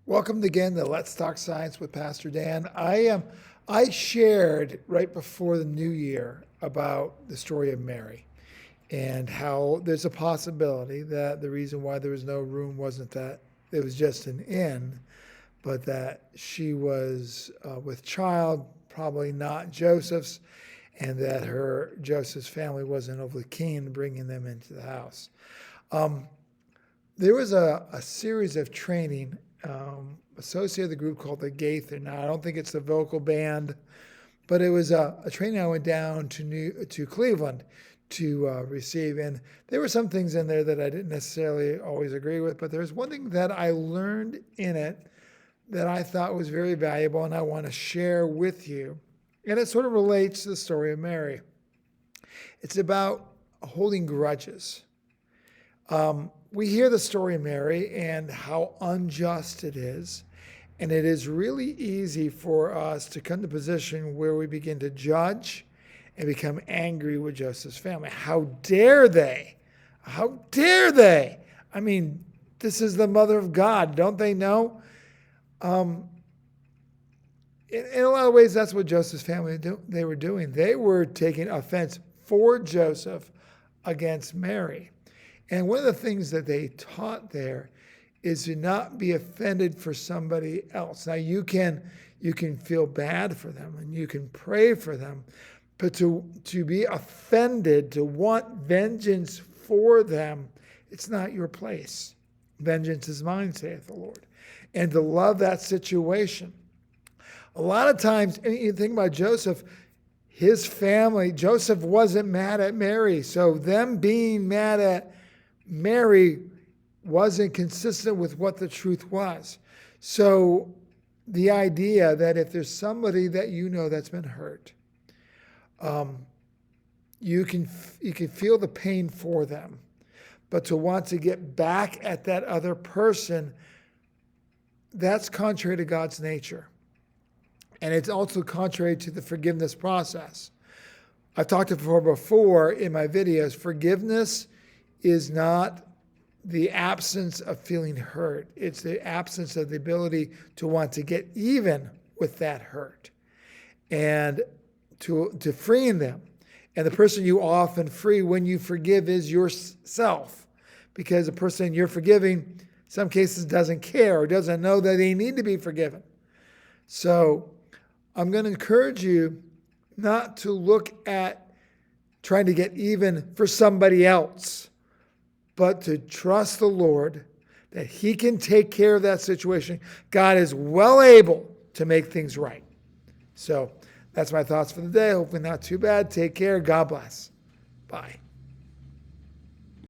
Welcome again to Let's Talk Science with Pastor Dan. I shared right before the new year about the story of Mary and how there's a possibility that the reason why there was no room wasn't that it was just an inn, but that she was with child, probably not Joseph's, and that Joseph's family wasn't overly keen bringing them into the house. There was a series of training associated with a group called the Gaither. Now, I don't think it's the vocal band, but it was a training I went down to Cleveland to receive. And there were some things in there that I didn't necessarily always agree with, but there's one thing that I learned in it that I thought was very valuable and I want to share with you. And it sort of relates to the story of Mary. It's about holding grudges. We hear the story of Mary and how unjust it is. And it is really easy for us to come to a position where we begin to judge and become angry with Joseph's family. How dare they? How dare they? I mean, this is the mother of God. Don't they know? In a lot of ways, that's what Joseph's family they were doing. They were taking offense for Joseph against Mary. And one of the things that they taught there is to not be offended for somebody else. Now, you can feel bad for them and you can pray for them, but to be offended, to want vengeance for them, it's not your place. Vengeance is mine, saith the Lord. And to love that situation. A lot of times, and you think about Joseph, his family, Joseph wasn't mad at Mary, so them being mad at Mary wasn't consistent with what the truth was. So the idea that if there's somebody that you know that's been hurt, you can feel the pain for them, but to want to get back at that other person, that's contrary to God's nature. And it's also contrary to the forgiveness process. I've talked before in my videos, forgiveness is not the absence of feeling hurt. It's the absence of the ability to want to get even with that hurt and to freeing them. And the person you often free when you forgive is yourself, because the person you're forgiving, in some cases, doesn't care or doesn't know that they need to be forgiven. So I'm going to encourage you not to look at trying to get even for somebody else, but to trust the Lord that He can take care of that situation. God is well able to make things right. So that's my thoughts for the day. Hopefully not too bad. Take care. God bless. Bye.